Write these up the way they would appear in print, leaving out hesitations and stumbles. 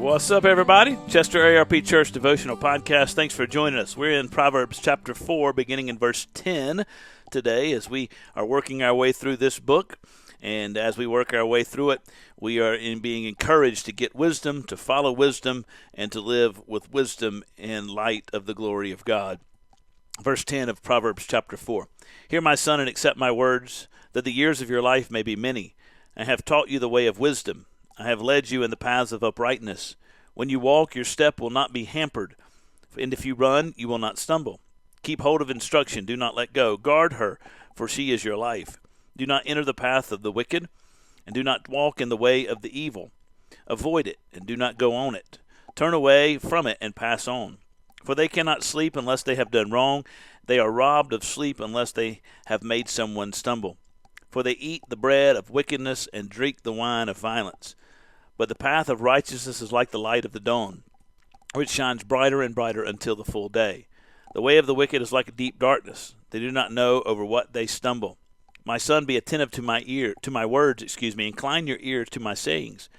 What's up, everybody? Chester ARP Church Devotional Podcast. Thanks for joining us. We're in Proverbs chapter 4, beginning in verse 10 today as we are working our way through this book. And as we work our way through it, we are being encouraged to get wisdom, to follow wisdom, and to live with wisdom in light of the glory of God. Verse 10 of Proverbs chapter 4. Hear, my son, and accept my words, that the years of your life may be many. I have taught you the way of wisdom. I have led you in the paths of uprightness. When you walk, your step will not be hampered, and if you run, you will not stumble. Keep hold of instruction, do not let go. Guard her, for she is your life. Do not enter the path of the wicked, and do not walk in the way of the evil. Avoid it, and do not go on it. Turn away from it and pass on. For they cannot sleep unless they have done wrong. They are robbed of sleep unless they have made someone stumble. For they eat the bread of wickedness and drink the wine of violence. But the path of righteousness is like the light of the dawn, which shines brighter and brighter until the full day. The way of the wicked is like a deep darkness. They do not know over what they stumble. My son, be attentive to my words, incline your ear to my sayings.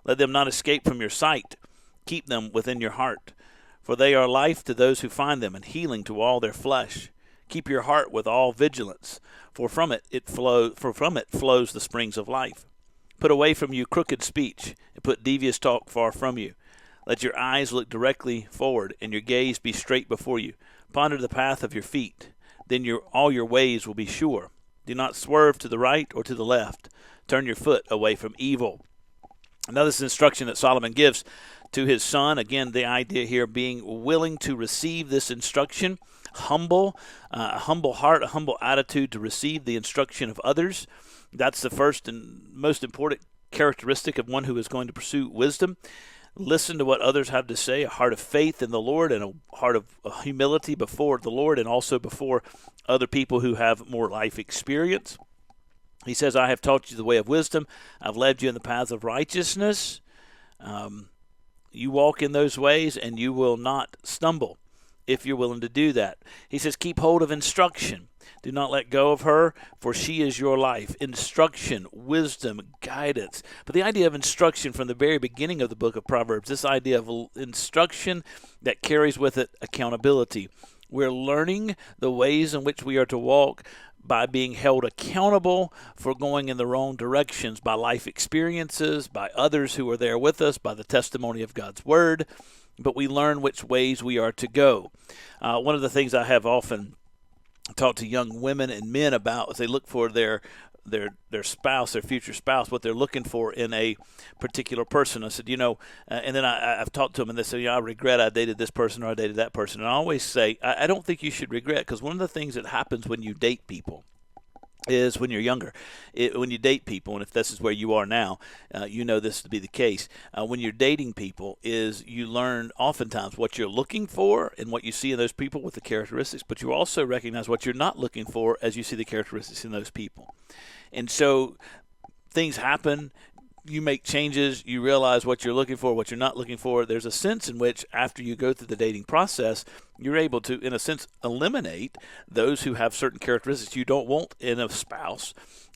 Let them not escape from your sight. Keep them within your heart. For they are life to those who find them, and healing to all their flesh. Keep your heart with all vigilance, for from it flows the springs of life. Put away from you crooked speech, and put devious talk far from you. Let your eyes look directly forward, and your gaze be straight before you. Ponder the path of your feet, then all your ways will be sure. Do not swerve to the right or to the left. Turn your foot away from evil. Now, this instruction that Solomon gives to his son. Again, the idea here being willing to receive this instruction, a humble heart, a humble attitude to receive the instruction of others. That's the first and most important characteristic of one who is going to pursue wisdom. Listen to what others have to say, a heart of faith in the Lord and a heart of humility before the Lord and also before other people who have more life experience. He says, I have taught you the way of wisdom. I've led you in the paths of righteousness. You walk in those ways and you will not stumble if you're willing to do that. He says, keep hold of instruction. Do not let go of her, for she is your life. Instruction, wisdom, guidance. But the idea of instruction from the very beginning of the book of Proverbs, this idea of instruction that carries with it accountability. We're learning the ways in which we are to walk by being held accountable for going in the wrong directions by life experiences, by others who are there with us, by the testimony of God's Word. But we learn which ways we are to go. One of the things I have often talked to young women and men about as they look for their spouse, their future spouse, what they're looking for in a particular person. I said, and then I've talked to them and they say, I regret I dated this person or I dated that person. And I always say, I don't think you should regret, because one of the things that happens when you date people is when you're younger, when you date people, and if this is where you are now, you know this to be the case. When you're dating people, is you learn oftentimes what you're looking for and what you see in those people with the characteristics, but you also recognize what you're not looking for as you see the characteristics in those people. And so things happen. You make changes, you realize what you're looking for, what you're not looking for. There's a sense in which after you go through the dating process, you're able to, in a sense, eliminate those who have certain characteristics you don't want in a spouse.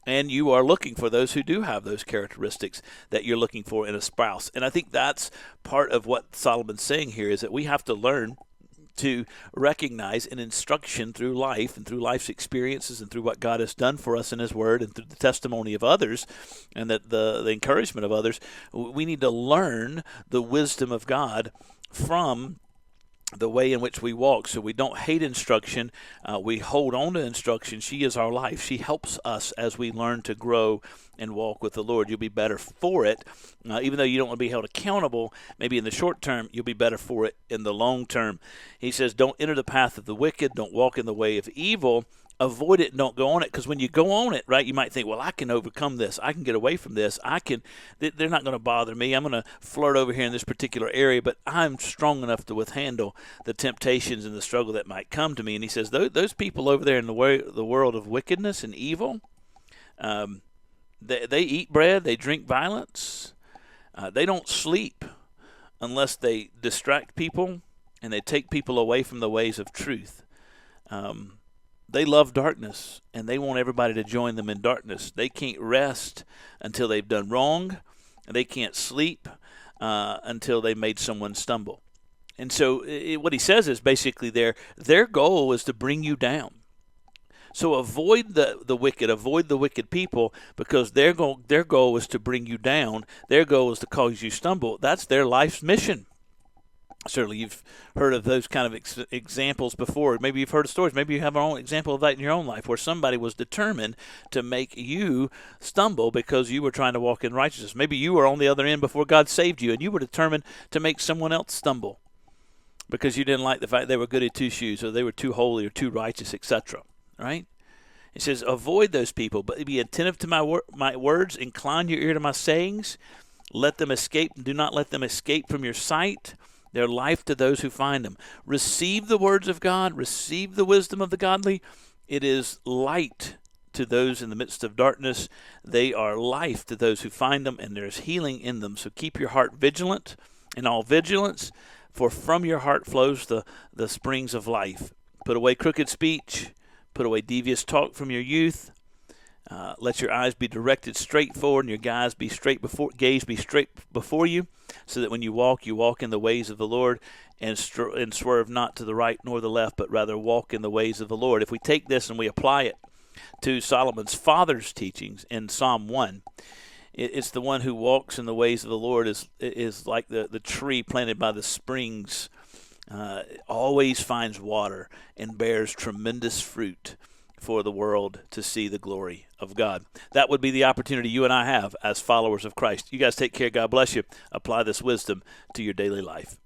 And you are looking for those who do have those characteristics that you're looking for in a spouse. And I think that's part of what Solomon's saying here, is that we have to learn to recognize an instruction through life and through life's experiences and through what God has done for us in His Word and through the testimony of others and the encouragement of others. We need to learn the wisdom of God from the way in which we walk. So we don't hate instruction. We hold on to instruction. She is our life. She helps us as we learn to grow and walk with the Lord. You'll be better for it. Even though you don't want to be held accountable, maybe in the short term, you'll be better for it in the long term. He says, don't enter the path of the wicked. Don't walk in the way of evil. Avoid it and don't go on it, because when you go on it, right, you might think, well, I can overcome this. I can get away from this. They're not going to bother me. I'm going to flirt over here in this particular area, but I'm strong enough to withhandle the temptations and the struggle that might come to me. And he says, those people over there in the world of wickedness and evil, they eat bread, they drink violence. They don't sleep unless they distract people and they take people away from the ways of truth. They love darkness, and they want everybody to join them in darkness. They can't rest until they've done wrong. They can't sleep until they made someone stumble. And so what he says is basically their goal is to bring you down. So avoid the wicked, avoid the wicked people, because their goal is to bring you down. Their goal is to cause you stumble. That's their life's mission. Certainly you've heard of those kind of examples before. Maybe you've heard of stories. Maybe you have an own example of that in your own life where somebody was determined to make you stumble because you were trying to walk in righteousness. Maybe you were on the other end before God saved you, and you were determined to make someone else stumble because you didn't like the fact they were good at two shoes, or they were too holy or too righteous, etc. Right? It says, avoid those people, but be attentive to my words, incline your ear to my sayings, let them escape, do not let them escape from your sight. Their life to those who find them. Receive the words of God. Receive the wisdom of the godly. It is light to those in the midst of darkness. They are life to those who find them, and there's healing in them. So keep your heart vigilant in all vigilance, for from your heart flows the springs of life. Put away crooked speech. Put away devious talk from your youth. Let your eyes be directed straight forward, and your gaze be straight before you, so that when you walk in the ways of the Lord, and swerve not to the right nor the left, but rather walk in the ways of the Lord. If we take this and we apply it to Solomon's father's teachings in Psalm 1, it's the one who walks in the ways of the Lord is like the tree planted by the springs, always finds water and bears tremendous fruit for the world to see the glory of God. That would be the opportunity you and I have as followers of Christ. You guys take care. God bless you. Apply this wisdom to your daily life.